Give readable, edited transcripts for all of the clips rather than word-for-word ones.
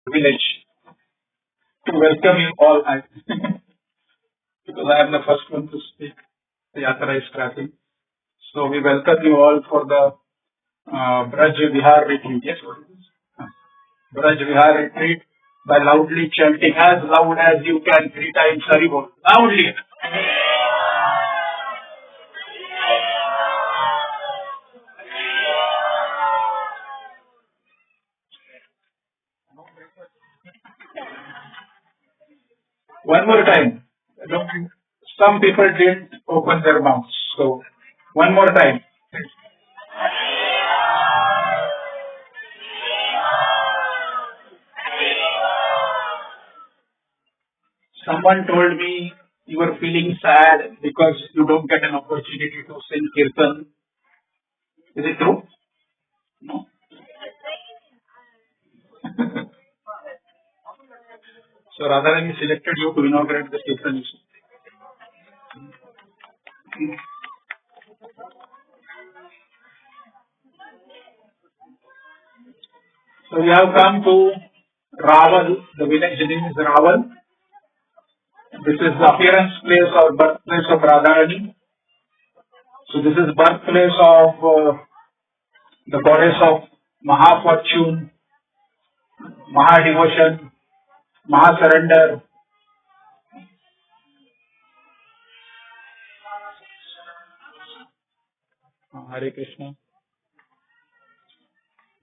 privilege to welcome you all because I am the first one to speak the Yatra is starting. So we welcome you all for the Vraja Vihar retreat. Yes, what is this? Vraja Vihar retreat by loudly chanting as loud as you can 3 times Haribol. Loudly. One more time. Some people didn't open their mouths. So one more time. Someone told me you were feeling sad because you don't get an opportunity to sing kirtan. Is it true? No. So Radharani selected you to inaugurate the kirtan. So we have come to Rawal. The village name is Rawal. This is the appearance place or birthplace of Radharani. So this is birthplace of the goddess of Maha fortune, Maha devotion, Maha surrender. Hare Krishna.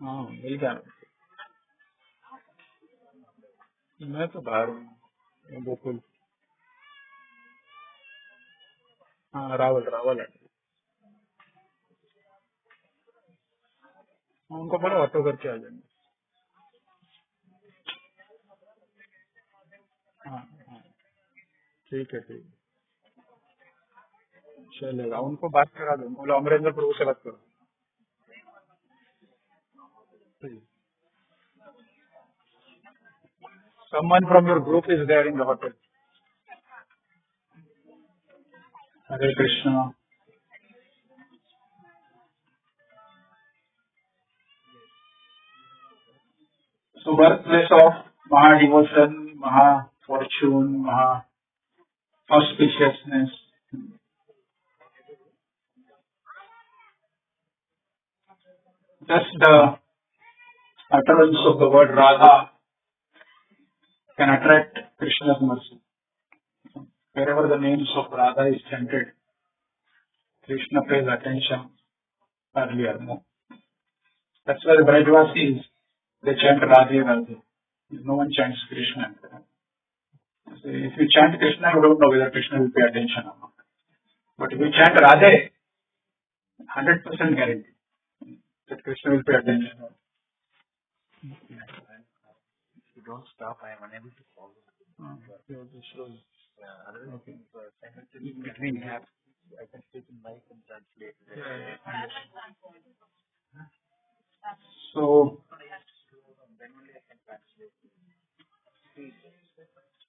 हाँ मिल गया मैं तो बाहर हूँ गोकुल हाँ रावल रावल है उनको बोलो ऑटो करके आ जाएंगे हाँ हाँ ठीक है ठीक है चलेगा उनको बात करा दो बोलो अमरेंद्र प्रभु से बात करो someone from your group is there in the hotel. Hare Krishna. So birthplace of Maha devotion, Maha fortune, Maha auspiciousness. Just the utterance of the word Radha can attract Krishna's mercy. Wherever the names of Radha is chanted, Krishna pays attention earlier. That's why the Brajvasis, they chant Radhe Radhe. No one chants Krishna. So if you chant Krishna, you don't know whether Krishna will pay attention or not. But if you chant Radhe, 100% guarantee that Krishna will pay attention. If you don't stop, I am unable to follow. Okay. In between gaps, I can take in mic and translate. So Then only I can translate.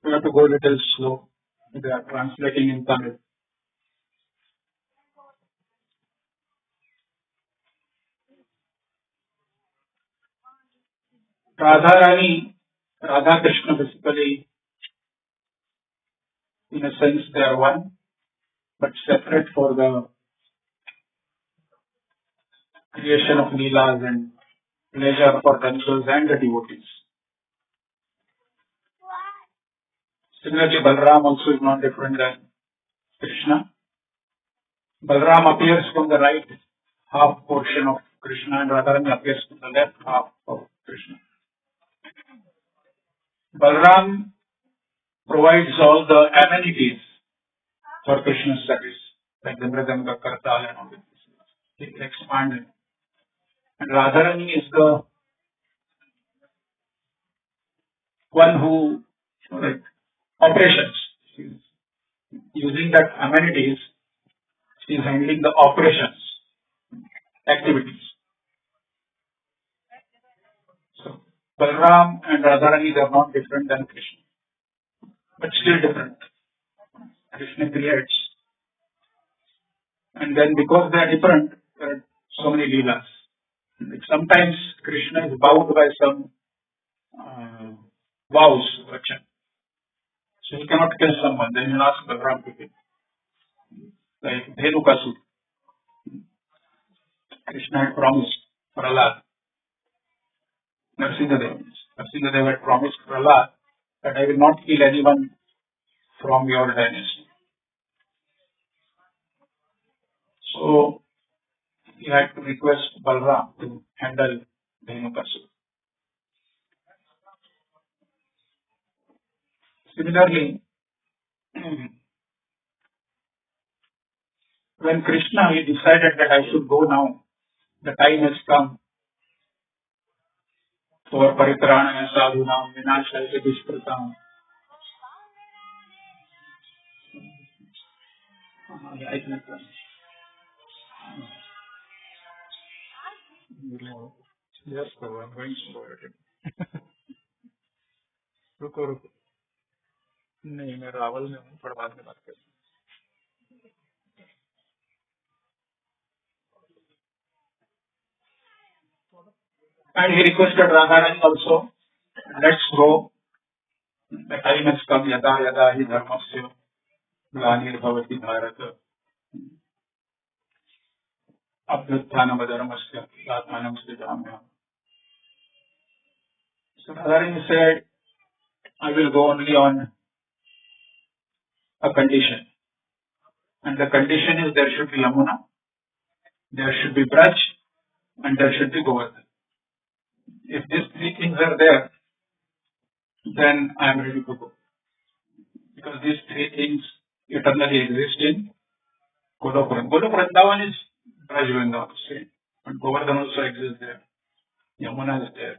we have to go a little slow. They are translating in Tamil. Radharani, Radha Krishna basically, in a sense, they are one, but separate for the creation of leelas and pleasure for themselves and the devotees. Similarly, Balram also is not different than Krishna. Balram appears from the right half portion of Krishna and Radharani appears from the left half of Krishna. Balram provides all the amenities for Krishna's service, like the Mridanga, Kartal and all this. He expanded. And Radharani is the one who, like, operations. She's using that amenities, she is handling the operations, activities. So, Balram and Radharani, they are not different than Krishna, but still different. Krishna creates. And then because they are different, there are so many leelas. Like sometimes Krishna is bound by some vows, vachan. So he cannot kill someone. Then he'll ask Balram to kill. Like Dhenukasur, Krishna had promised Prahlad, Narsingadev. Narsingadev had promised Prahlad that I will not kill anyone from your dynasty. So he had to request Balram to handle Dhenukasur. Similarly, when Krishna he decided that I should go now, the time has come for Paritrana Sadhunam Vinashaya Dushpratam. Yes, Prabhu, I'm going to forward it. रुको रुको नहीं मैं रावल में हूँ पर बाद में बात करें and he requested Radharani also let's go the time has come yada yada hi dharmasya glanirvavati bharat abhyuthanam adharmasya atmanam srijamya. So Radharani said I will go only on a condition and the condition is there should be Yamuna, there should be Braj and there should be Govardhan. If these three things are there, then I am ready to go. Because these three things eternally exist in Golopuram. Golok Vrindavan is Braj Vrindavan, same. But Govardhan also exists there. Yamuna is there.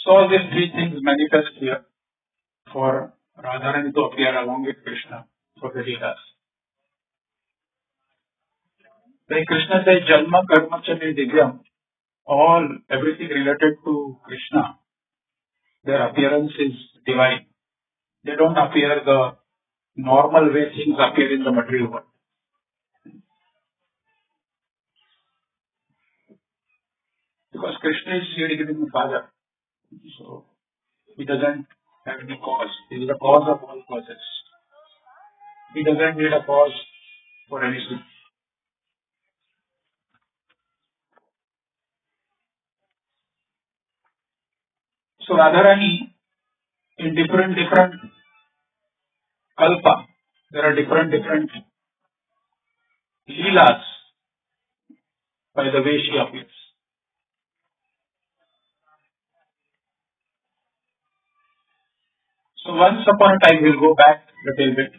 So all these three things manifest here for Radharani to appear along with Krishna for the Leelas. Like Krishna says, Jalma Karma Chali Divyam, all, everything related to Krishna, their appearance is divine. They don't appear the normal way things appear in the material world. Because Krishna is seed-giving Father. So he doesn't have any cause. He is the cause of all causes. He doesn't need a cause for anything. So Radharani, in different kalpa, there are different leelas by the way she appears. So once upon a time, we'll go back a little bit.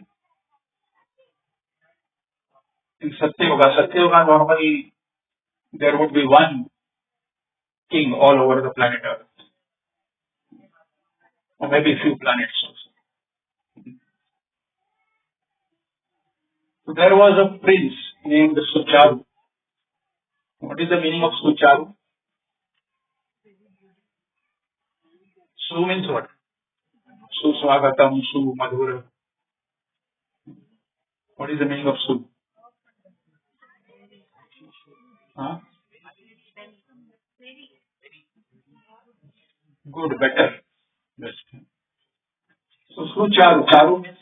In Satya Yoga normally there would be one king all over the planet Earth, or maybe a few planets also. So there was a prince named Sucharu. What is the meaning of Sucharu? Su means what? Suswagatam, Su Madhura. What is the meaning of Su? Huh? Good, better. Best. So Sucharu, Charu means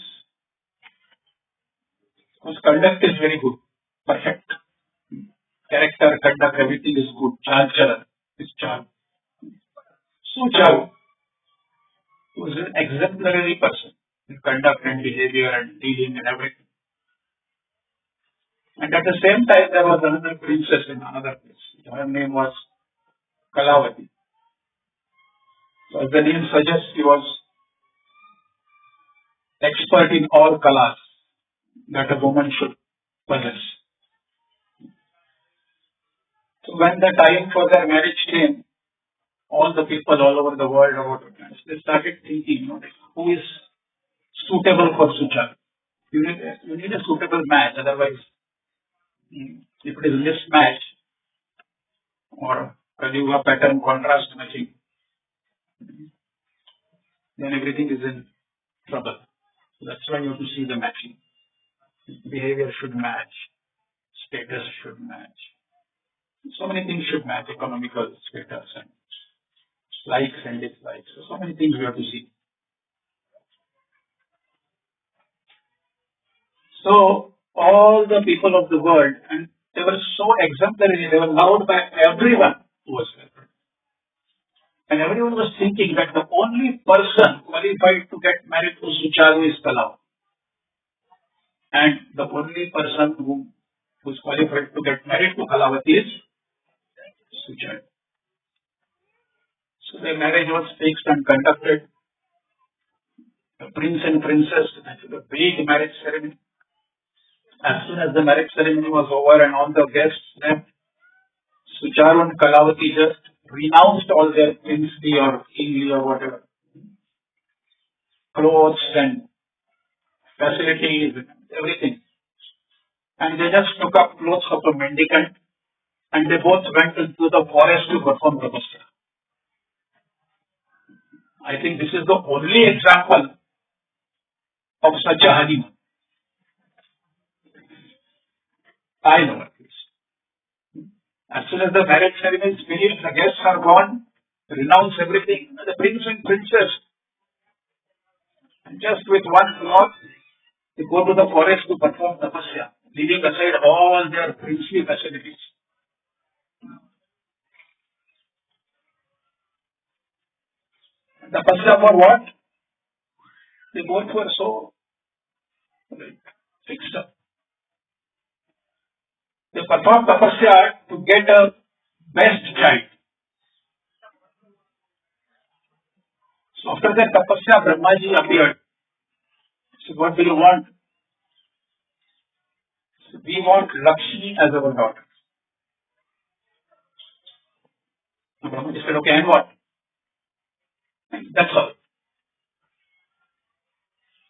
whose conduct is very good, perfect. Character, conduct, everything is good. Chal Chalan is Charu. Sucharu was an exemplary person in conduct and behavior and dealing and everything. And at the same time, there was another princess in another place. Her name was Kalavati. So as the name suggests, she was expert in all kalas that a woman should possess. So when the time for their marriage came, all the people all over the world about it, they started thinking, who is suitable for Sucharu? You need a suitable match, otherwise, if it is mismatch or Kali-yuga pattern contrast matching, then everything is in trouble. So that's why you have to see the matching. Behavior should match, status should match. So many things should match, economical status and likes and dislikes. So many things we have to see. So all the people of the world, and they were so exemplary, they were loved by everyone who was there. And everyone was thinking that the only person qualified to get married to Sucharu is Kalau. And the only person who is qualified to get married to Kalavati is Sucharu. So the marriage was fixed and conducted. The prince and princess, a big marriage ceremony. As soon as the marriage ceremony was over and all the guests left, Sucharu and Kalavati just renounced all their princely or kingly or whatever clothes and facilities and everything. And they just took up clothes of a mendicant and they both went into the forest to perform tapasya. I think this is the only example of such a honeymoon. I know at least. As soon as the marriage ceremony is finished, the guests are gone, renounce everything, the prince and princess, and just with one cloth, they go to the forest to perform tapasya, leaving aside all their princely facilities. Tapasya for what? They both were so fixed up. They performed tapasya to get a best child. So after that tapasya, Brahmaji appeared. He said, what do you want? So we want Lakshmi as our daughter. So Brahmaji said, okay, and what? That's all.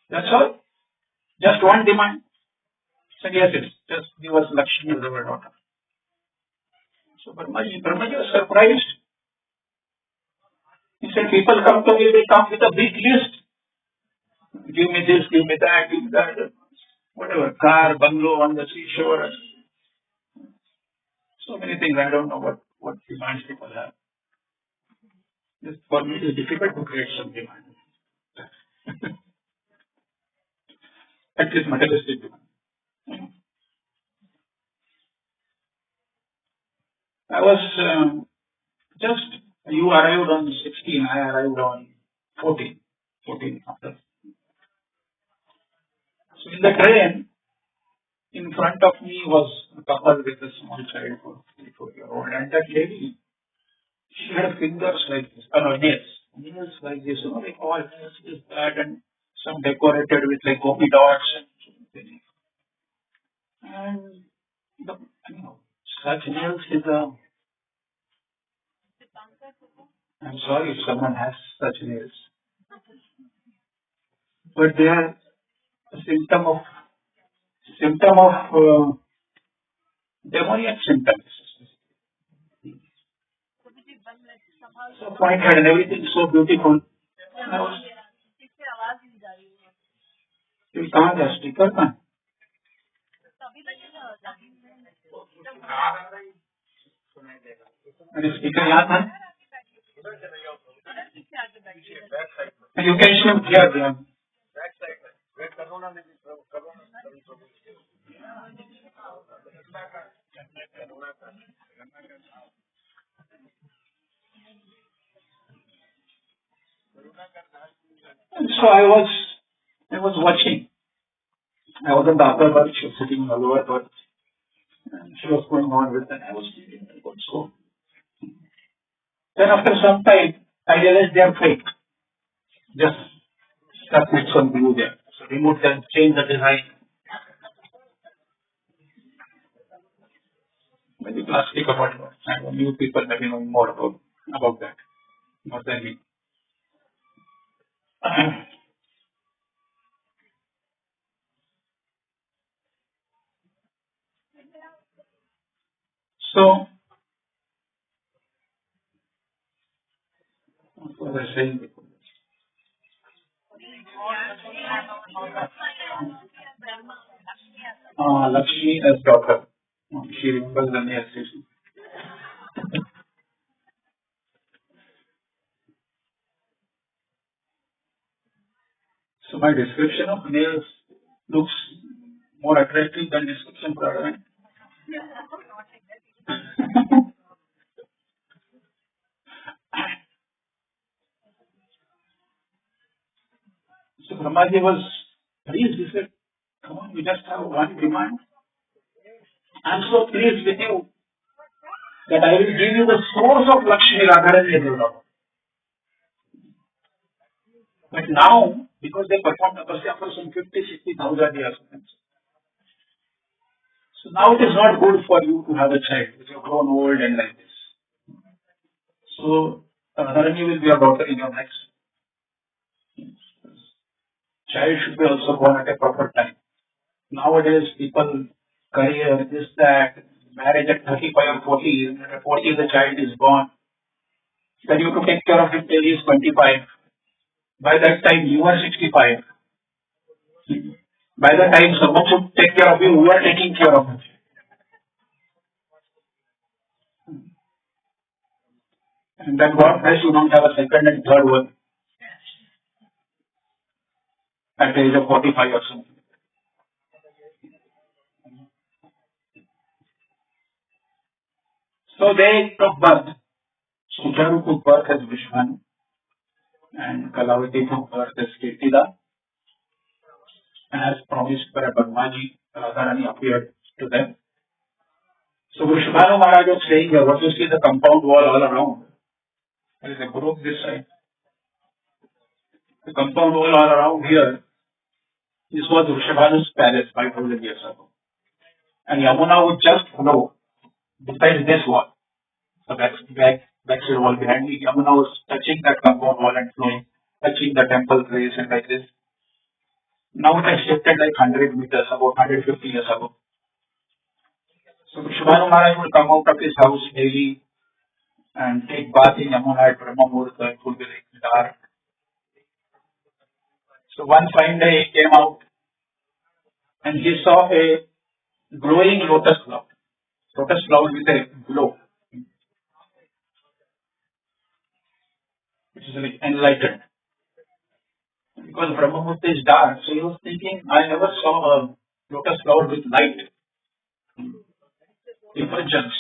That's all? Just one demand? He said, yes, just give us Lakshmi as our daughter. So Brahmaji was surprised. He said, people come to me, they come with a big list. Give me this, give me that, whatever, car, bungalow on the seashore. So many things, I don't know what demands people have. For me, it is difficult to create some demand. At least materialistic demand. I was you arrived on 16, I arrived on 14 after. So in the train, in front of me was a couple with a small child for 3-4-year-old, and that lady, she had fingers like this, nails like this, like all nails, this, that, and some decorated with like gopi dots and something. And such nails is I'm sorry if someone has such nails, but they are a symptom of demoniac symptoms. So pointed and everything so beautiful. You can't have sticker, man. And speaker yaad hai? You can shoot here. So I was watching. I was in the upper berth, she was sitting in the lower berth. And she was going on with that. I was thinking, so. Then after some time, I realized they are fake. Just stuck with some glue there. So remove them, change the design. Maybe plastic or whatever. And new people maybe know more about that. More than me. So, what was I saying before? Lakshmi as daughter. She remembers the name. So my description of males looks more attractive than description for other men. So Brahmaji was pleased. He said, come on, we just have one demand. I'm so pleased with you that I will give you the source of Lakshmi Radharani Devala. But now, because they performed tapasya for some 50,000-60,000 years, so now it is not good for you to have a child if you have grown old and like this. So Radharani will be your daughter in your next. Child should be also born at a proper time. Nowadays, people, career, this, that, marriage at 35 or 40, and at 40 the child is born. Then you have to take care of him till he is 25. By that time, you are 65. By the time someone should take care of you, who are taking care of him. And then God bless you don't have a second and third one at the age of 45 or something. So they took birth. Sucharu took birth as Vishnu and Kalavati took birth as Kirtida. And as promised by Brahmaji, Radharani appeared to them. So Vishnu Maharaj was saying here, what you see the compound wall all around, there is a group this side. The compound wall all around here, this was Vrishabhanu's palace 5,000 years ago. And Yamuna would just flow beside this wall. So backside wall behind me, Yamuna was touching that compound wall and flowing, touching the temple place and like this. Now it has shifted like 100 meters, about 150 years ago. So Vishnu Maharaj will come out of his house daily and take bath in Yamuna at Brahma Muhurta. It will be like dark. So one fine day he came out and he saw a glowing lotus flower. Lotus flower with a glow, which is like enlightened. Because Brahma Muhurta is dark, so he was thinking, I never saw a lotus flower with light, effulgence,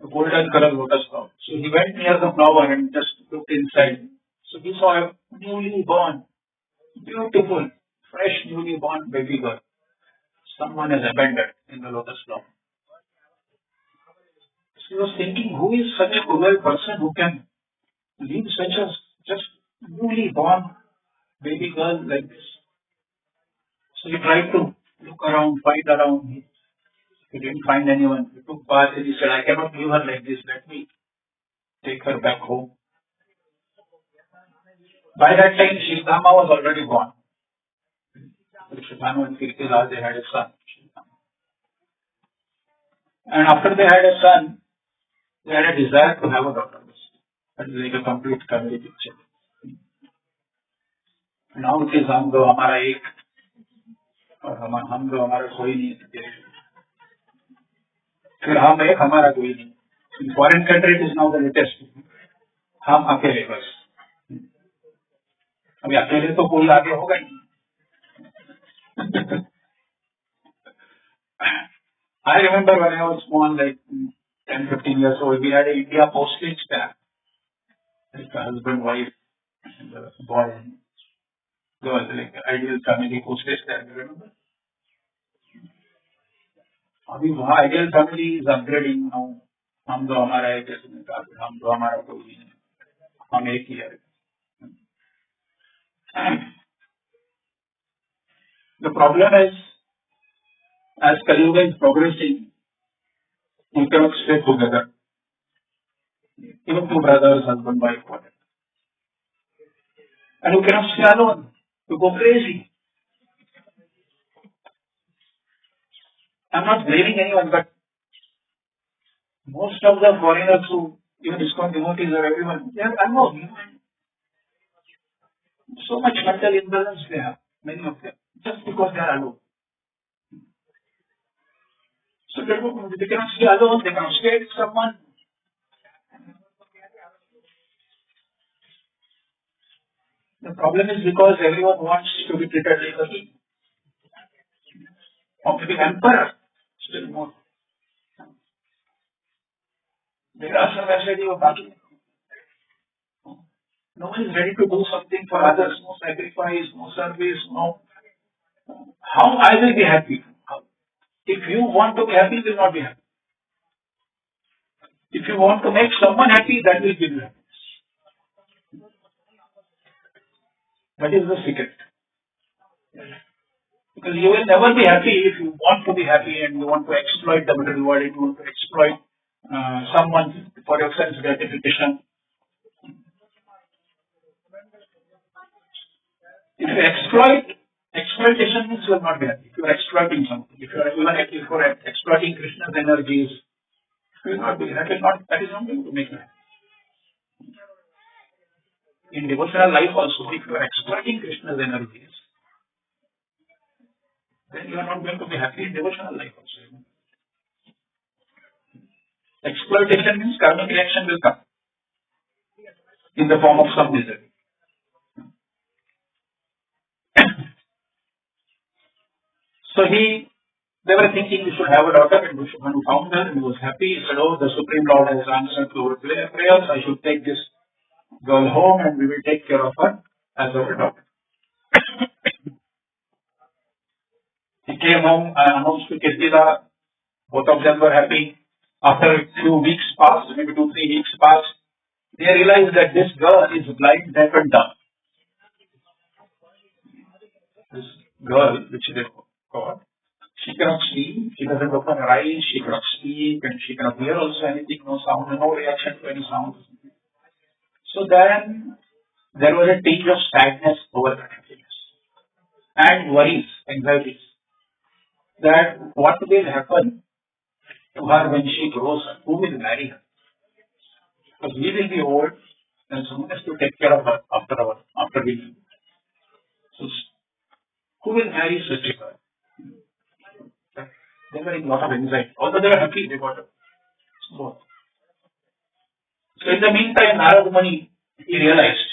a golden color lotus flower. So he went near the flower and just looked inside. So he saw a newly born, beautiful, fresh, newly born baby girl. Someone has abandoned in the lotus flower. So he was thinking, who is such a cruel person who can leave such a just newly born baby girl like this? So he tried to look around, find around. He didn't find anyone. He took bath and he said, I cannot leave her like this. Let me take her back home. By that time, Shridhama was already born. Shridhama and Kirtila, they had a son. And after they had a son, they had a desire to have a daughter. That is like a complete family picture. Now it is हम दो हमारा एक और हम दो हमारा कोई नहीं फिर हम एक हमारा कोई नहीं. In foreign country it is now the latest. हम अकेले बस. अभी अकेले तो कोई आगे होगा नहीं. I remember when I was small, like 10-15 years old, we had an India postage stamp. Like a husband, wife, and a boy. There was like ideal family postage stamp, you remember? अभी वहाँ ideal family is upgrading now. हम दो हमारा एक इसमें का हम दो हमारा कोई नहीं. हम एक ही है. The problem is, as Kali is progressing, you cannot stay together. Even two brothers, husband, wife, whatever. And you cannot stay alone. You go crazy. I'm not blaming anyone, but most of the foreigners who even ISKCON devotees or everyone, they are alone. So much mental imbalance they have, many of them, just because they are alone. So they cannot stay alone, they cannot stay with someone. The problem is because everyone wants to be treated like a king, or maybe emperor, still more. There are some facility of battle. No one is ready to do something for others, no sacrifice, no service, no. How I will be happy? If you want to be happy, you will not be happy. If you want to make someone happy, that will give you happiness. That is the secret. Because you will never be happy if you want to be happy and you want to exploit the material world, you want to exploit someone for your sense gratification. If you exploitation means you will not be happy. If you are exploiting something, if you are exploiting Krishna's energies, you will not be happy. That is not going to make you happy. In devotional life also, if you are exploiting Krishna's energies, then you are not going to be happy in devotional life also. Exploitation means karmic reaction will come in the form of some misery. So they were thinking we should have a daughter, and Vishnu found her and he was happy. He said, "Oh, the Supreme Lord has answered to our prayers. I should take this girl home and we will take care of her as our daughter." He came home and announced to Kirtila. Both of them were happy. After a few weeks passed, maybe 2-3 weeks passed, they realized that this girl is blind, deaf, and dumb. This girl, which they called, she cannot see, she doesn't open her eyes, she cannot speak, and she cannot hear also anything, no sound, no reaction to any sound. So then there was a tinge of sadness over that happiness and worries, anxieties, that what will happen to her when she grows up, who will marry her? Because we will be old and someone has to take care of her after we leave. So who will marry such a girl? They were in a lot of anxiety. Although they were happy, they got both. So in the meantime, Narad Muni, he realized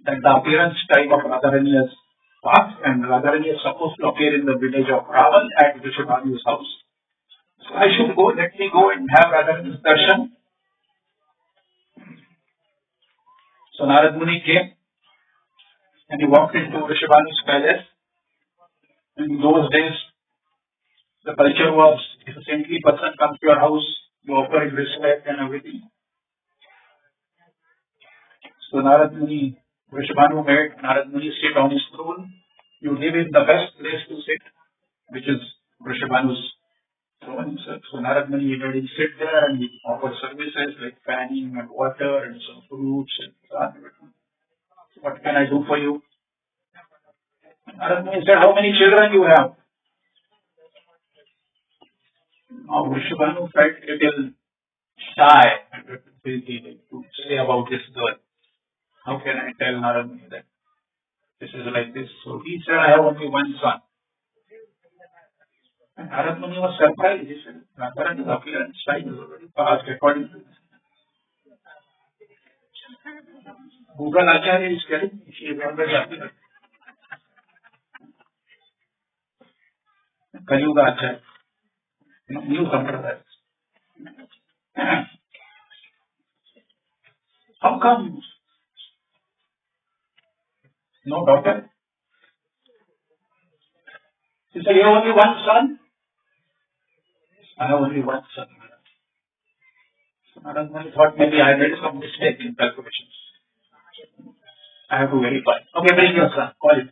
that the appearance time of Radharani has passed and Radharani is supposed to appear in the village of Rawal at Vishwabhanu's house. So I should go, let me go and have Radharani's darshan. So Narad Muni came and he walked into Vishwabhanu's palace. In those days, the culture was, if a saintly person comes to your house, you offer him respect and everything. So Narad Muni, Vishwabhanu made Narad Muni sit on his throne. You give him the best place to sit, which is Vishwabhanu's throne himself. So Narad Muni made him sit there and he offered services like fanning and water and some fruits and so on. What can I do for you? Narad Muni said, "How many children you have?" Now Vishwabhanu felt a little shy to say about this girl. How can I tell Narad Muni that this is like this? So he said, "I have only one son." And Narad Muni was surprised. He said, "Radharani's appearance time is already past according to this." Google Acharya is telling me she is already appeared. Kaliuga Acharya. New Sampradayas. How come no daughter? He said, "You have only one son?" "I have only one son." So Narad Muni thought maybe I made some mistake in calculations. I have to verify. Okay, bring your son. Call it.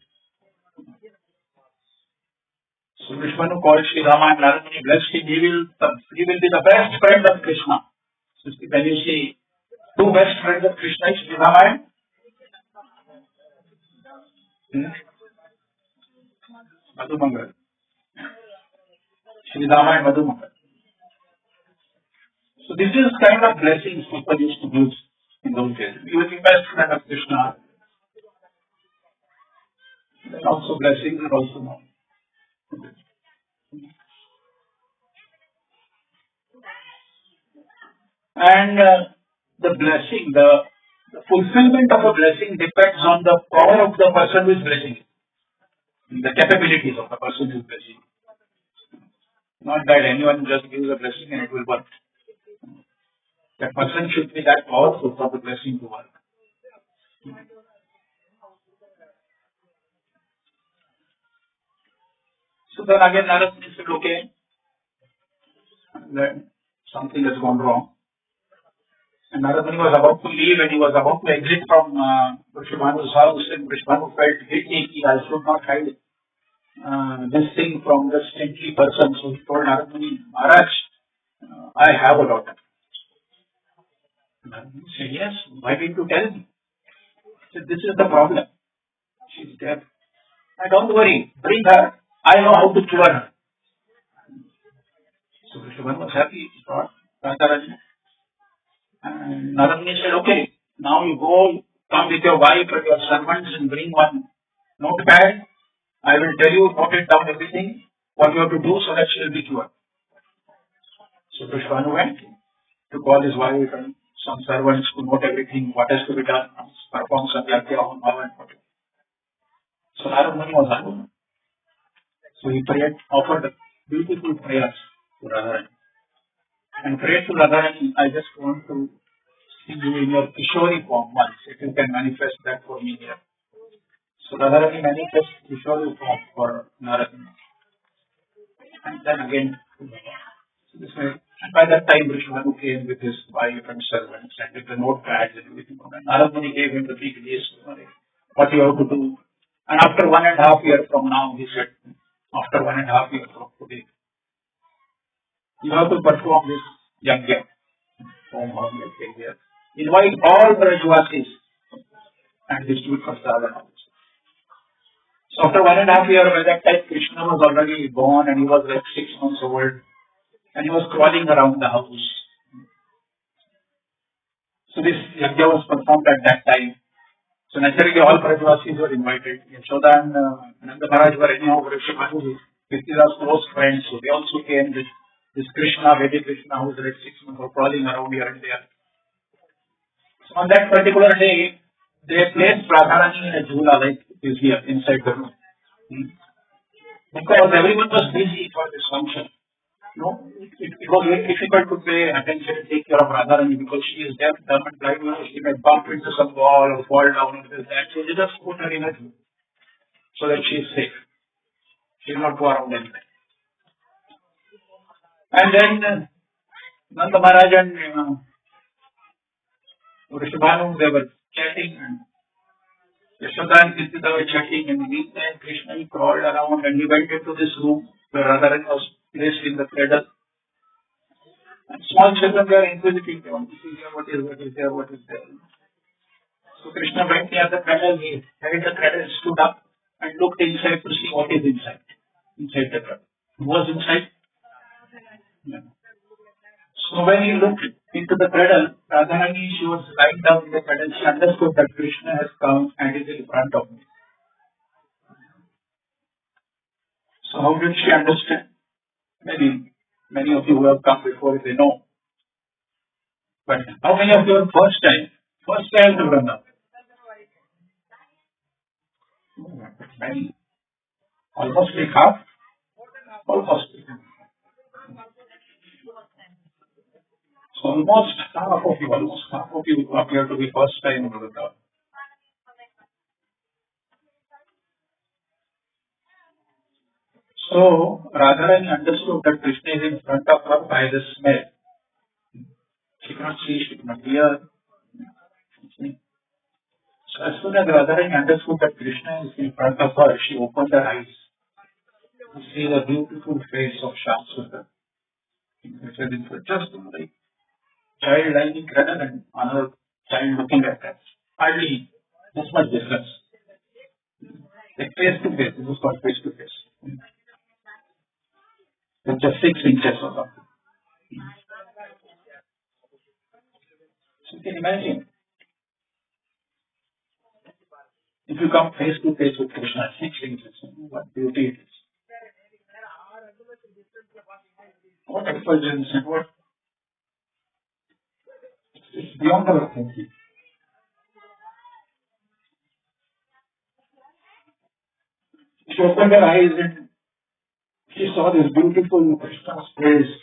So Vishwanu called Sri Rama and Narad Muni blessed him. He will be the best friend of Krishna. So when you see two best friends of Krishna, Sri Rama and Madhumangal. Sri Rama and Madhumangal. So this is kind of blessings people used to use in those days. You will be best friend of Krishna. Then also blessings are also known. And the blessing, the The fulfillment of a blessing depends on the power of the person who is blessing, the capabilities of the person who is blessing. Not that anyone just gives a blessing and it will work. That person should be that powerful for the blessing to work. So then again, Narad said, okay, then something has gone wrong. And Narad was about to leave and he was about to exit from Vishvanu's house, and Vishvanu felt guilty. I should not hide this thing from the saintly person. So he told Narad Muni, Maharaj, I have a daughter. Narad Muni said, yes, why didn't you tell me? He said, this is the problem. She's dead. Don't worry, bring her. I know how to cure her. So Vishvanu was happy. He brought Radharani. And Narad Muni said, okay, now you go, come with your wife and your servants and bring one notepad. I will tell you, note it down everything, what you have to do so that she will be cured. So Vishvanu went to call his wife and some servants to note everything, what has to be done, perform some yajna on how and what. So Narad Muni was alone. So he prayed, offered beautiful prayers to Radharani. And prayed to Radharani, I just want to see you in your Kishori form once, if you can manifest that for me here. So Radharani manifests Kishori form for Narad Muni. And then again, so this way, and by that time Vishnu came with his wife and servants and with the notepads and everything. And Narad Muni gave him the big list, what you have to do. And after 1.5 years from now, he said, after 1.5 years from today, you have to perform this yajna. Invite all the Rajvasis and distribute prasada. So after 1.5 years, by that time Krishna was already born and he was like 6 months old and he was crawling around the house. So this yajna was performed at that time. So naturally all Rajvasis were invited. Yashoda and Nanda Maharaj were anyhow Vishnu's close friends, so they also came. This Krishna, baby Krishna, who was like 6 months old, crawling around here and there. So on that particular day, they placed Radharani in a jhula like is here inside the room. Because everyone was busy for this function. It was very difficult to pay attention and take care of Radharani because she is deaf, dumb and blind. She may bump into some wall or fall down and this that. So they just put her in a room so that she is safe. She will not go around anywhere. And then Nanda Maharaj and Vrishabhanu, they were chatting and Yashoda and Kirtida were chatting, and meantime Krishna he crawled around and he went into this room where Radharani was placed in the cradle. And small children were inquisitive, they want to see here what is there. So Krishna went near the cradle, he held the cradle, stood up and looked inside to see what is inside the cradle. Who was inside? Yeah. So when he looked into the cradle, Radharani, she was lying down in the cradle. She understood that Krishna has come and is in front of me. So how did she understand? Maybe many of you who have come before, they know. But how many of you are first time to Vranda? Many. Almost like half. Almost. So almost half of you appear to be first time in Vranda. So Radharani understood that Krishna is in front of her by the smell. She cannot see, she cannot hear. So as soon as Radharani understood that Krishna is in front of her, she opened her eyes to see the beautiful face of Shastra. Just like child lying in cradle and another child looking at that. Hardly this much difference. Like face to face, this is called face to face. It's just 6 inches or something. So you can imagine, if you come face to face with Krishna, 6 inches, what beauty it is. What effulgence and what it's beyond our thinking. She opened her eyes and she saw this beautiful Krishna's face.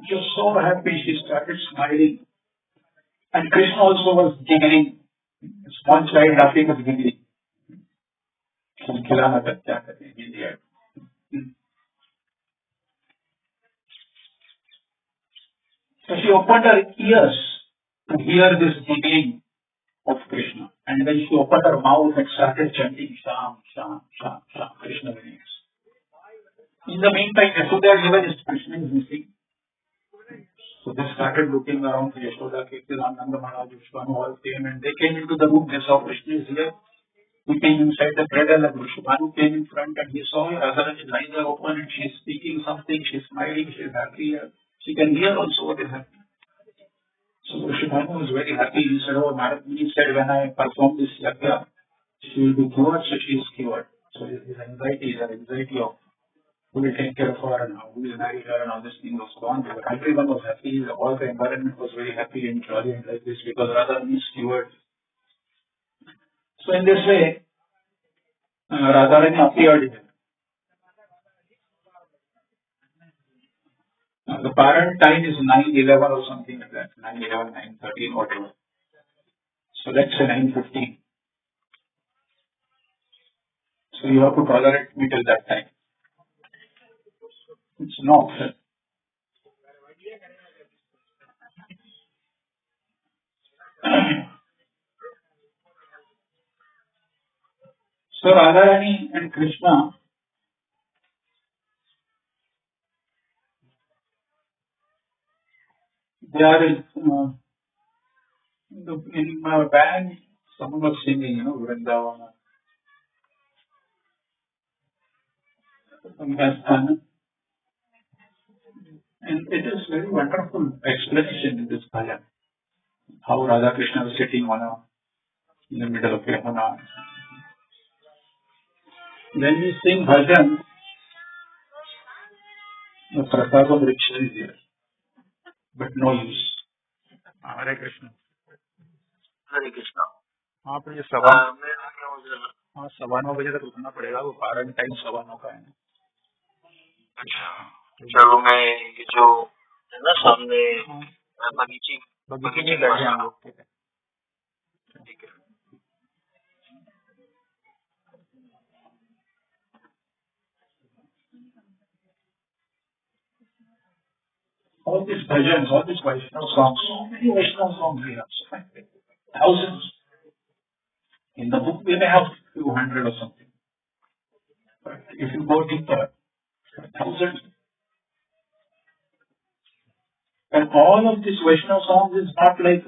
She was so happy. She started smiling. And Krishna also was giggling. A small child laughing was giggling. खिलखिलाना बच्चा कहते हैं हिंदी में. So she opened her ears to hear this giggling of Krishna. And then she opened her mouth and started chanting Sham, Sham, Sham, Sham, Krishna names. In the meantime, Yashoda realized Krishna is missing. So they started looking around for Yashoda, Kirtananda Maharaj, Vishwanu all came and they came into the room. They saw Krishna is here. He came inside the cradle and Vishwanu came in front and he saw her. Radharani's eyes are open and she is speaking something. She is smiling. She is happy. She can hear also what is happening. So Vishwanu was very happy. He said, oh, Narad Muni said, when I perform this yagya, she will be cured, so she is cured. So his anxiety is an anxiety of who will take care of her and who will marry her and all this thing was gone. But everyone was happy. All the environment was very happy and jolly and like this because Radharani is cured. So in this way, Radharani appeared here. The parent time is 9:11 or something like that. 9:11, 9:13, whatever. So let's say 9:15. So you have to tolerate me till that time. It's no option. So Radharani and Krishna, they are in my band, someone was singing, Vrindavana. And it is very wonderful explanation in this bhajan. How Radha Krishna is sitting in the middle of Yamuna. When we sing bhajan, the prasad of rickshaw is here, but no use. Hare Krishna. हरे कृष्णा. हाँ पर ये मैं 9:15 तक रुकना पड़ेगा. वो कारण time 9:15 का है. अच्छा चलो मैं ये जो है ना सामने बगीचे में बैठे हैं हम लोग. ठीक है. All these bhajans, all these Vaishnava songs, so many Vaishnava songs we have, thousands. In the book we may have few hundred or something. But if you go deeper, thousands. And all of these Vaishnava songs is not like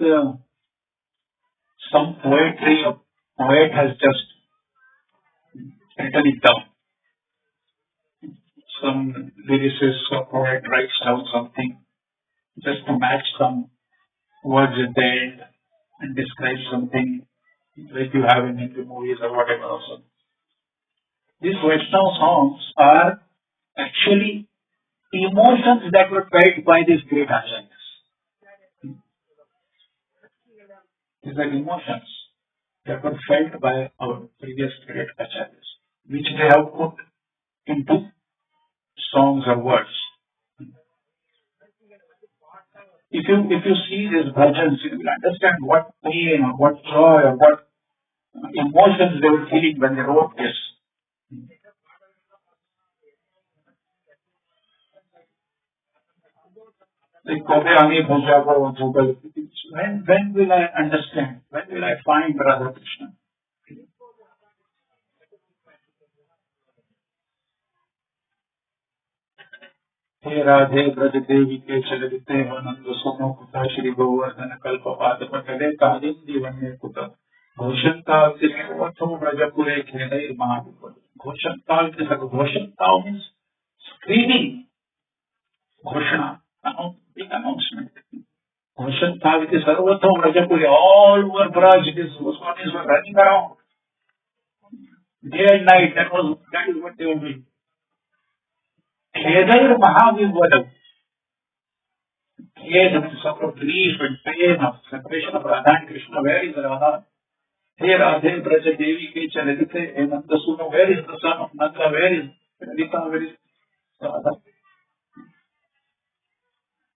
some poetry a poet has just written it down. Some lyricist or poet writes down something just to match some words at the end and describe something like you have in Hindi movies or whatever also. These Vaishnava songs are actually emotions that were felt by these great acharyas. These are emotions that were felt by our previous great acharyas, which they have put into songs or words. If you see these bhajans, you will understand what pain or what joy or what emotions they were feeling when they wrote this. Like when will I understand? When will I find Radha Krishna? हे राधे ब्रज देवी के चलते हो नंद सोनो कुता श्री गोवर्धन कल्प पाद पटले कालिंदी वन्य कुत घोषण काल के सर्वथो ब्रजपुरे खेलैर महाविपुल. घोषण काल के सर्व घोषण काल means screaming, घोषणा, big announcement. घोषण काल के सर्वथो ब्रजपुरे, all over Braj, these Goswamis were running around day and night. That is what they were doing. खेलैर महाविपुल. Yes, and suffer grief and pain of separation of Radha and Krishna. Where is Radha? Hey Radhe Braja Devi Ke Chaladite, Hey Nanda Suno, where is the son of Nanda? Where is Radhika? Where is Radha?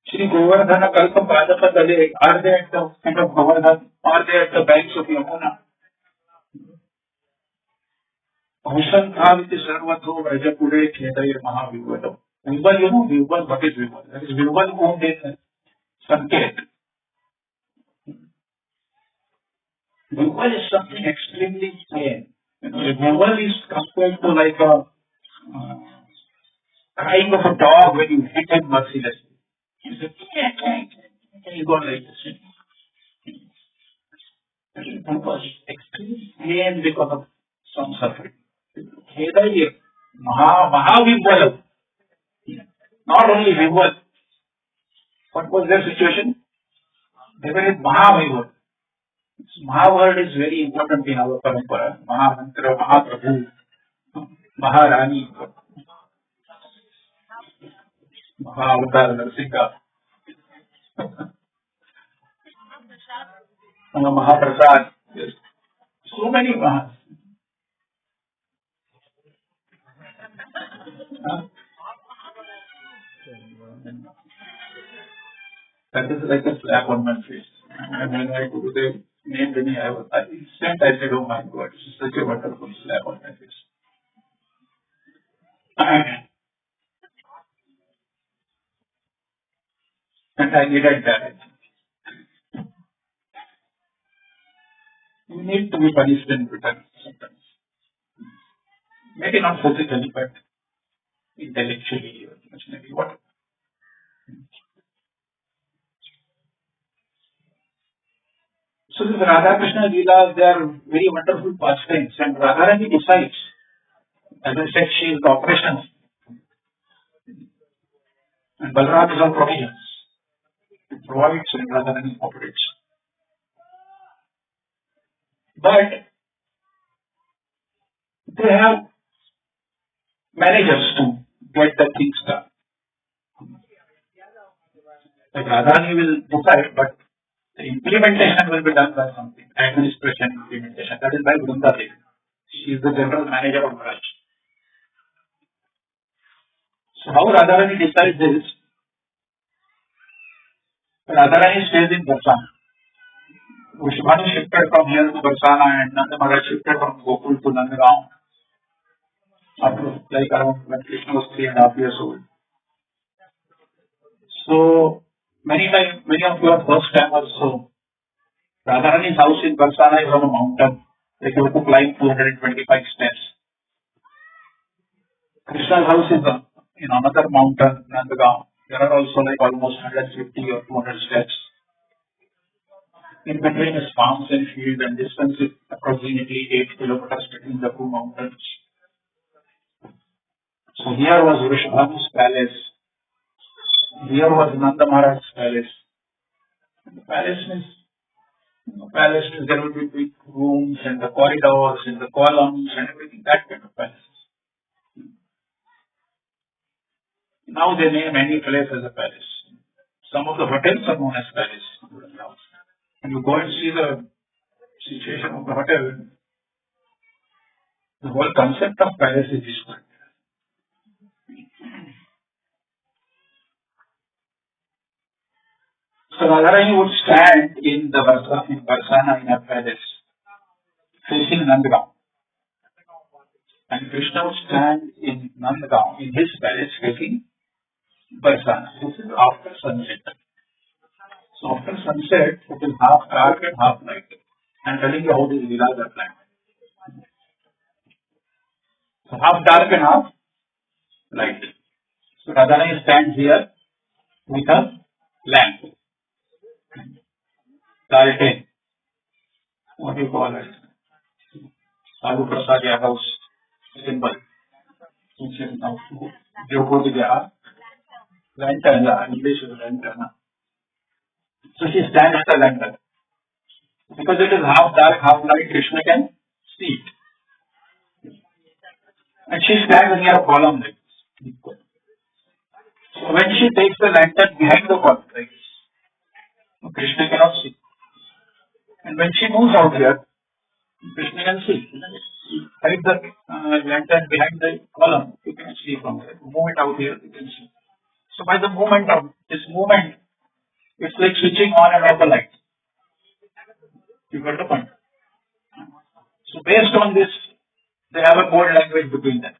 Shri Govardhana Kalpam Rajapatale, are they at the feet of Govardhan? Are they at the banks of Yamuna? Bhushan Bhaviti Sarvatho Vrajapure Khedaya Mahavivado. Vival, Vival, what is Vival? That is Vival owned in Sanket. Vival is something extremely tame. Vival is compared to like a crying of a dog when you hit him mercilessly. You say, you go like this. Because extreme pain because of some suffering. Khedaya Mahavivado. Not only Vival. What was their situation? They were in Mahavivado. Maha word is very important in our parampara. Maha mantra, Mahaprabhu, Maharani, Mahavatar, Narsingha, Mahaprasad. Yes. So many Mahas. That is like a slap on my face. And when I go to the named me, I instant I said, oh my God, this is such a wonderful slap on my face. And I needed that. You need to be punished in return sometimes. Maybe not physically, but intellectually or emotionally, whatever. So these Radha Krishna Leelas, they are very wonderful pastimes, and Radharani decides. As I said, she is the operations, and Balram is on provisions. He provides and Radharani operates. But they have managers to get the things done. Like Radharani will decide, but the implementation will be done by something. Administration implementation. That is by Vrunda Devi. She is the general manager of Vraj. So how Radharani decides is, Radharani stays in Barsana. Vishwani shifted from here to Barsana and Nanda Maharaj shifted from Gokul to Nandagaon. After like around when Krishna was 3.5 years old. So many of you are first time also. Radharani's house in Barsana is on a mountain. Like you have to climb 225 steps. Krishna's house is in another mountain, Nandagaon. There are also like almost 150 or 200 steps. In between is farms and field and distance is approximately 8 kilometers between the two mountains. So here was Vrishabhanu's palace. Here was Nanda Maharaj's palace. And the palace means there will be big rooms and the corridors and the columns and everything, that kind of palace. Now they name any place as a palace. Some of the hotels are known as palace. And you go and see the situation of the hotel, the whole concept of palace is destroyed. So Radharani would stand in the Barsana in a palace, facing Nandagaon. And Krishna would stand in Nandagaon, in his palace, facing Barsana. This is after sunset. So after sunset, it is half dark and half light. I'm telling you how these leelas are planned. So half dark and half light. So Radharani stands here with a lamp, Lalten. What do you call it? Sagu Prasad Yadav's symbol. Jyogodhya lantern, English is lantern. So she stands at the lantern. Because it is half dark, half light, Krishna can see it. And she stands near a column like this. So when she takes the lantern behind the column like this, Krishna cannot see. And when she moves out here, Krishna can see. Hide the lantern behind the column, you can see from there. Move it out here, you can see. So by the movement of this movement, it's like switching on and off the light. You got the point. So based on this, they have a code language between them,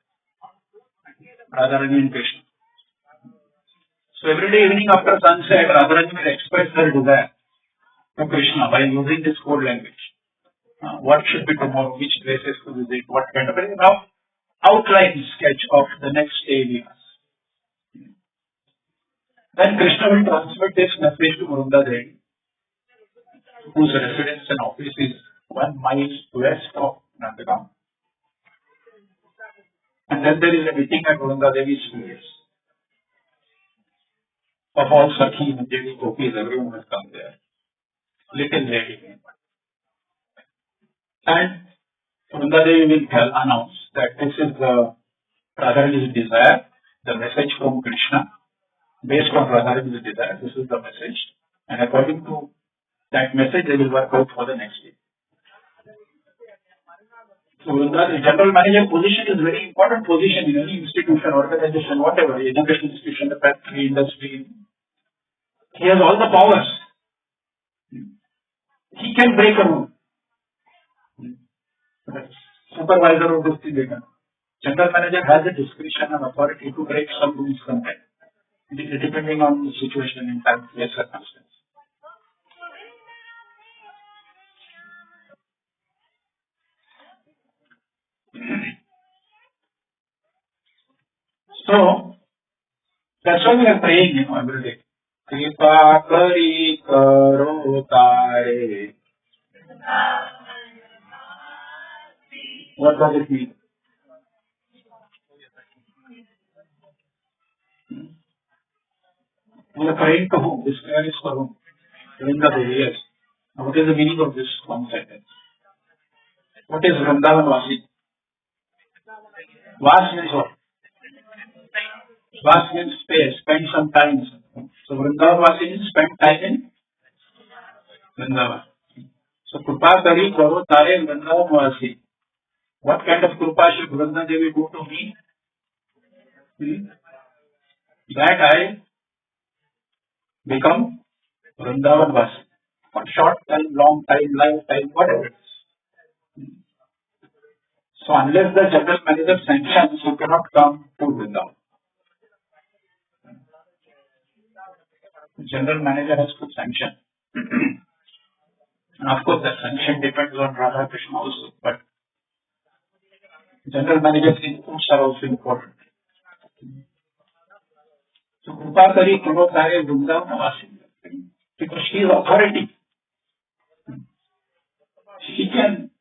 Radharani and Krishna. So every day evening after sunset, Radharani will express her desire to Krishna by using this code language. What should be tomorrow, which places to visit, what kind of now outline sketch of the next day we have. Then Krishna will transmit this message to Vrunda Devi, whose residence and office is 1 mile west of Nandagam. And then there is a meeting at Vrunda Devi's place. Of all Sakhi, Manjari, Gopis, everyone has come there. Little lady. And Vrunda Devi will announce that this is the Radharani's desire, the message from Krishna. Based on Radharani's desire, this is the message. And according to that message, they will work out for the next day. So the general manager position is very important position in any institution, organization, whatever, education institution, the factory, industry. He has all the powers. He can break a rule. Supervisor of this thing. General manager has the discretion and authority to break some rules sometimes, depending on the situation and time, place, circumstance. So that's why we are praying, every day. Kripa kari karo tare. What does it mean? We are praying to whom? This prayer is for whom? Vrinda Devi, yes. Now, what is the meaning of this one sentence? What is Vrindavan Vasi? Vas means what? Vas means stay, spend some time. So Vrindavan Vasi means spend time in Vrindavan. So Krupa Kari Karo Tare Vrindavan Vasi. What kind of Krupa should Vrinda Devi do to me? That I become Vrindavan Vasi. For short time, long time, lifetime, whatever it is. So unless the general manager sanctions, you cannot come to Vrindavan. The general manager has to sanction. And of course, the sanction depends on Radha Krishna also, but general manager's inputs are also important. So Krupa Kari Karo Tare Vrindavan Vasi. Because she is authority. She can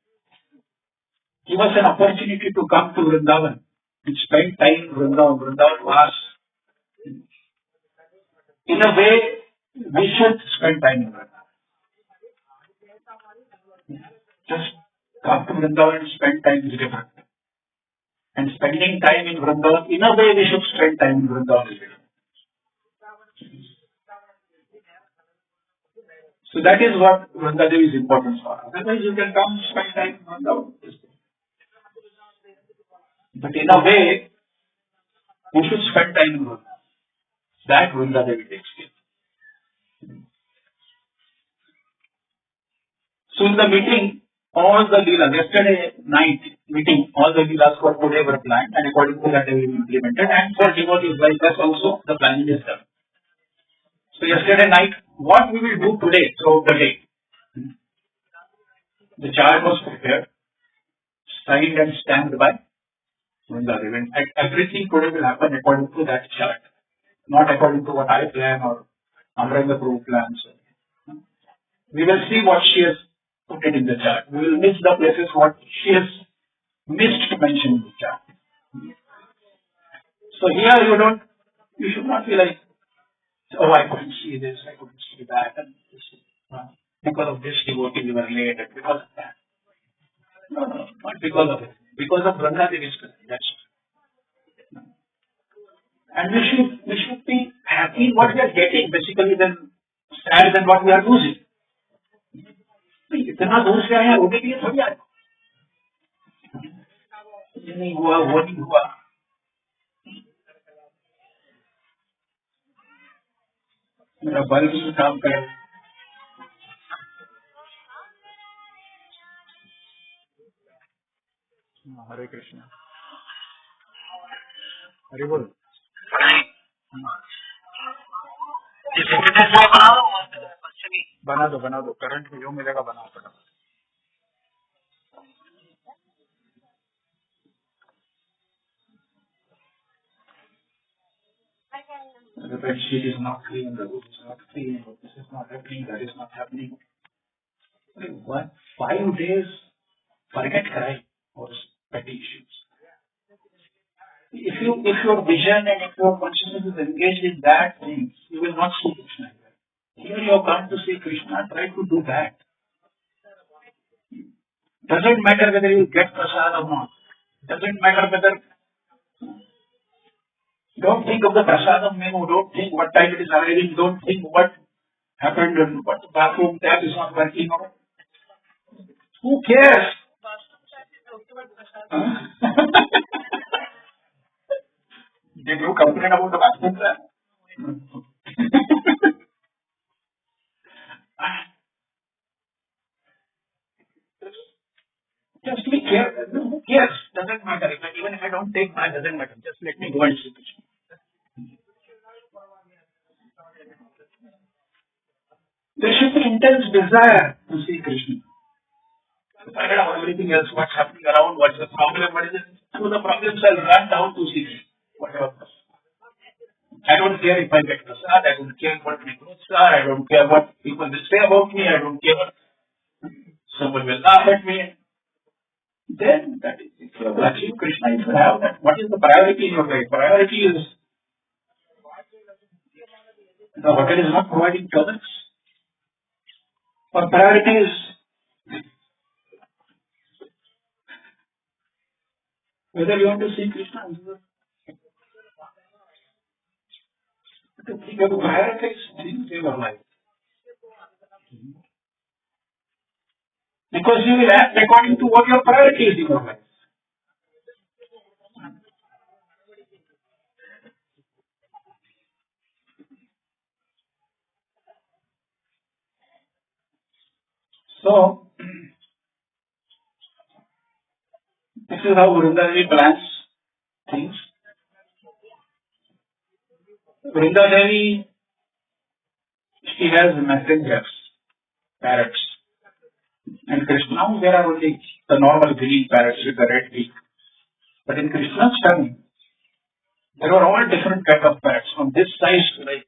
give us an opportunity to come to Vrindavan and spend time in Vrindavan Vas. In a way, we should spend time in Vrindavan. Just come to Vrindavan and spend time is different. And spending time in Vrindavan, in a way, we should spend time in Vrindavan is different. So that is what Vrinda Devi is important for. Otherwise, you can come spend time in Vrindavan. But in a way, you should spend time in Vrindavan. That Vrinda Devi takes care. So in the meeting, all the leelas, yesterday night meeting, all the leelas for today were planned and according to that they will be implemented. And for devotees like us also, the planning is done. So yesterday night, what we will do today throughout the day? The chart was prepared, signed and stamped by Vrinda Devi. And everything today will happen according to that chart, not according to what I plan or Amranga Group plans. We will see what she has put it in the chart. We will miss the places what she has missed to mention in the chart. So here you should not be like, oh, I couldn't see this, I couldn't see that, and this, because of this devotee we were late, and because of that. No, not because of it. Because of Vrinda Devi's presence. That's it. And we should be happy in what we are getting, basically, than sad than what we are losing. इतना दूर से आया वो भी थोड़ी आया ये नहीं हुआ, वो नहीं हुआ. मेरा बल्ब भी काम करे. हरे कृष्णा. हरे बोल. बना दो करंट में जो मिलेगा बनाओ फटाफट. The bed sheet is not clean, the room is not clean, this is not happening, that is not happening. What? 5 days, forget crying or petty issues. If your vision and if your consciousness is engaged in that things, you will not see Krishna. Here you have come to see Krishna, try to do that. Doesn't matter whether you get prasad or not. Doesn't matter whether. Don't think of the prasadam menu. Don't think what time it is arriving. Don't think what happened and what the bathroom tap is not working out. Who cares? Did you complain about the bathroom tap? Just be careful. Who cares? Doesn't matter. Even if I don't take that, doesn't matter. Just let me go and see Krishna. There should be intense desire to see Krishna. Forget about everything else, what's happening around, what's the problem, what is it. So the problems I'll run down to see Krishna. Whatever. I don't care if I get prasad, I don't care what my clothes are, I don't care what people will say about me, I don't care what someone will laugh at me. Then, that is, if you have to achieve Krishna, you should have that. What is the priority in your life? Priority is the hotel is not providing toilets. Or priority is whether you want to see Krishna. You have to prioritize things in your life. Because you will act according to what your priority is in your life. So, this is how Vrindadevi plans things. Vrindadevi, she has messengers, parrots. And Krishna, there are only the normal green parrots with the red beak. But in Krishna's time, there were all different kind of parrots. From this size to like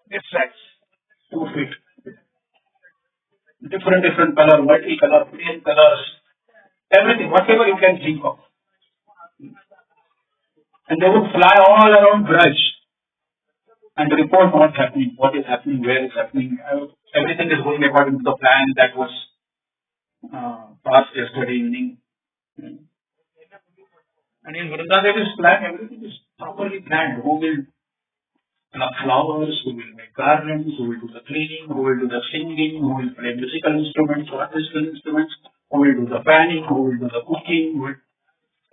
this size, 2 feet. Different color, multi-color, plain colors, everything, whatever you can think of. And they would fly all around Vraj and report what's happening, what is happening, where is happening. Everything is going according to the plan that was passed yesterday evening. And in Vrindadevi's plan, everything is properly planned. Who will pluck flowers, who will make garlands, who will do the cleaning, who will do the singing, who will play musical instruments or musical instruments, who will do the fanning, who will do the cooking.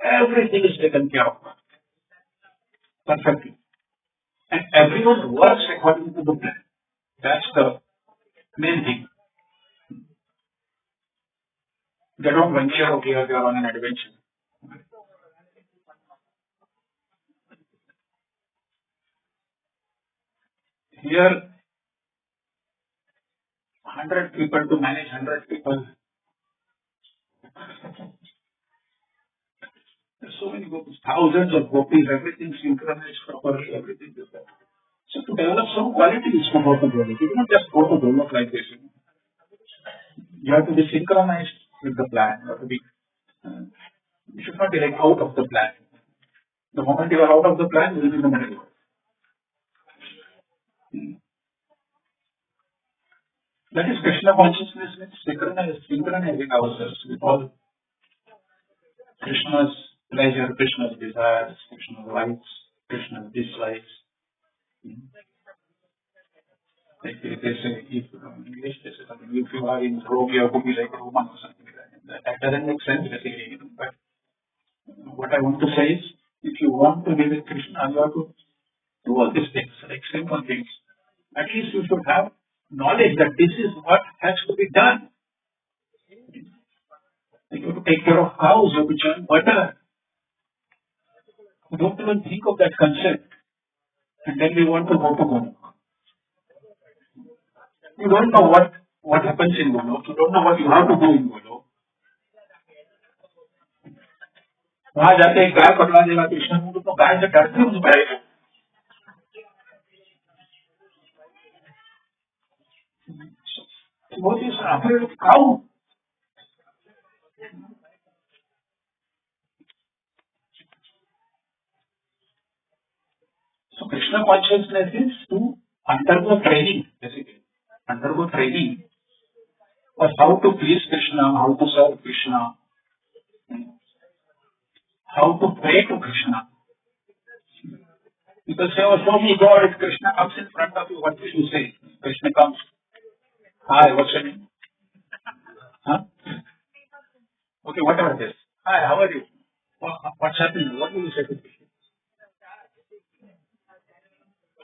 Everything is taken care of perfectly. And everyone works according to the plan. That's the main thing. They don't venture out here, they are on an adventure. Here, 100 people to manage 100 people. There's so many gopis, thousands of gopis, everything synchronized properly, everything is there. So to develop some qualities for both of them, you cannot just go to develop like this. You have to be synchronized with the plan. You have to be, you should not be like out of the plan. The moment you are out of the plan, you will be in the middle. That is Krishna consciousness means synchronizing ourselves with all Krishna's pleasure, Krishna's desires, Krishna's likes, Krishna's dislikes. Like they say, if in English they say something, if you are in Rome, you have to be like Roman or something like that. That doesn't make sense basically. But what I want to say is, if you want to be with Krishna, you have to do all these things, like simple things. At least you should have knowledge that this is what has to be done. You have to take care of cows, you have to churn butter. You don't even think of that concept. And then we want to go to Golo. You don't know what happens in Golo. You don't know what you have to do in Golo. वहां जाके एक गाय पकड़ा देगा कृष्ण को तो गाय से डरते हो पड़ेगा. What is afraid of cow? So Krishna consciousness is to undergo training, basically. Undergo training of how to please Krishna, how to serve Krishna, how to pray to Krishna. People say, oh, show me God. If Krishna comes in front of you, what will you say? Krishna comes. Hi, what's your name? Huh? Okay, whatever it is. Hi, how are you? What's happening? What will you say to Krishna?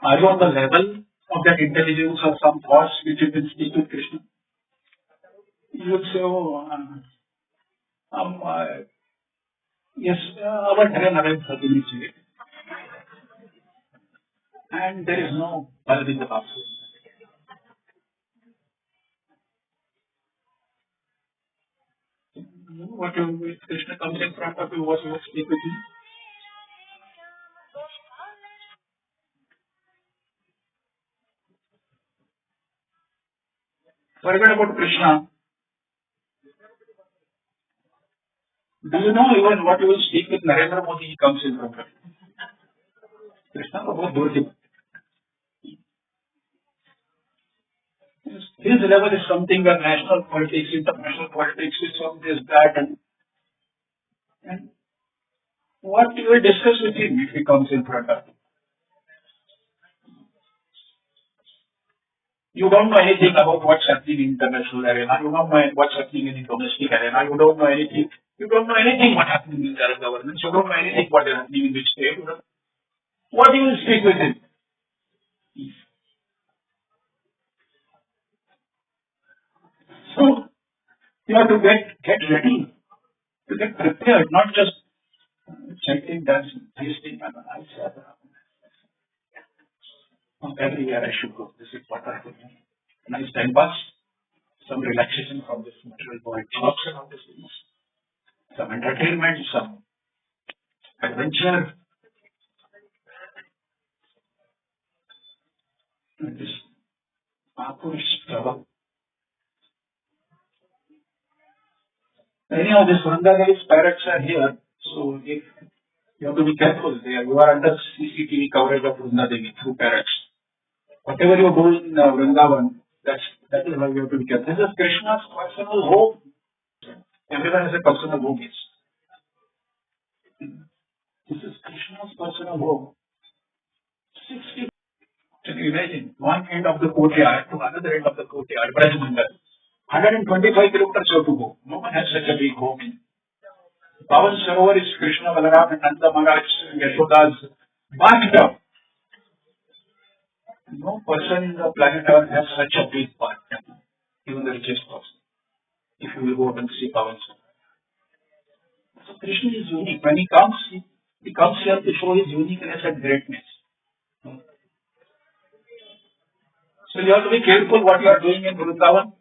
Are you on the level of that intelligence or some thoughts which you can speak with Krishna? You would say, oh, yes, our train arrived 30 minutes late. And there is no bulb in the bathroom. What if Krishna comes in front of you, what you will speak with him? Forget about Krishna. Do you know even what you will speak with Narendra Modi? He comes in front of you. Krishna तो बहुत दूर की. His level is something where national politics, international politics is some this, that, and what you will discuss with him if he comes in front of you. You don't know anything about what's happening in international arena. You don't know what's happening in the domestic arena. You don't know anything. You don't know anything what's happening in current government. You don't know anything what is happening in which state. What do you will speak with him? So you have to get ready, to get prepared, not just chanting, dancing, tasting, and I said, every year I should go. This is what I do. Nice time pass, some relaxation from this material world, jobs and all these things, some entertainment, some adventure, and this Mahapurush trouble. Anyhow, this Vrindavan's parrots are here, so if you have to be careful there. You are under CCTV coverage of Vrindadevi through parrots. Whatever you do in Vrindavan, that is how you have to be careful. This is Krishna's personal home. Everyone has a personal home. Yes. This is Krishna's personal home. 60. Can you imagine? One end of the courtyard to another end of the courtyard, Braj Mandal. 125 kilometers you have to go. No one has such a big home. Pavan Sarovar is Krishna, Balaram, and Nanda Maharaj, Yashoda's bathtub. No person in the planet Earth has such a big bathtub, even the richest person. If you will go and see Pavan Sarovar. So Krishna is unique. When he comes here to show his uniqueness and greatness. So you have to be careful what you are doing in Vrindavan.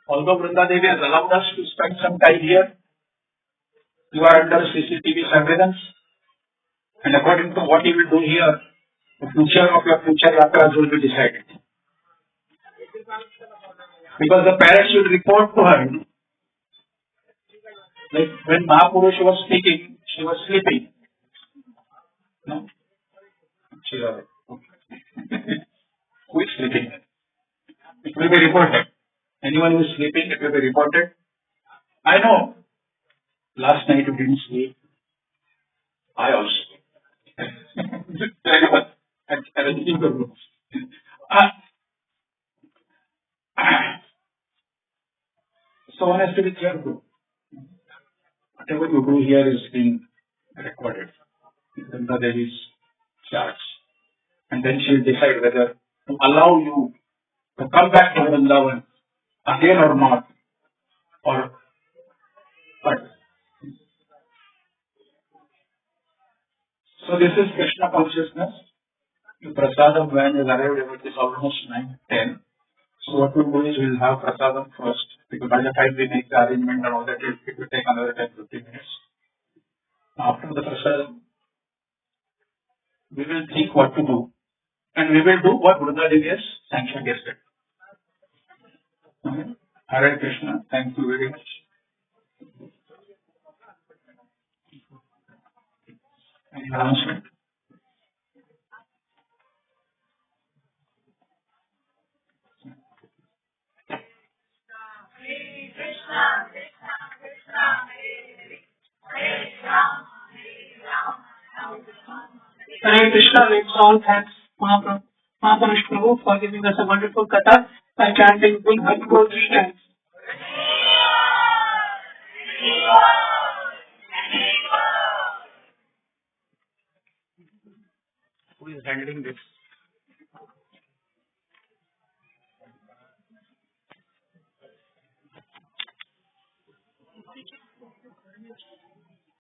Although Vrindadevi has allowed us to spend some time here, you are under CCTV surveillance, and according to what you will do here, the future of your future yatras will be decided. Because the parents will report to her. Like when Mahapurush was speaking, she was sleeping. No? She was okay. Who is sleeping? It will be reported. Anyone who is sleeping, it will be reported. I know. Last night you didn't sleep. I also. So one has to be careful. whatever you do here is being recorded. Ganga Devi's charts. And then she will decide whether to allow you to come back to Vrindavan again or not. Or but so this is Krishna consciousness. The prasadam when is arrived at is almost 9:10. So what we'll do is we'll have prasadam first because by the time we make the arrangement and all that it will take another 10-15 minutes. After the prasadam, we will think what to do. And we will do what Buddha Devi has sanctioned yesterday. Okay. Hare Krishna. Thank you very much. Any announcement? Hare Krishna, let's all thanks Mahapurush Prabhu for giving us a wonderful katha by chanting Gul Bhagavad 3 times. Who is handling this?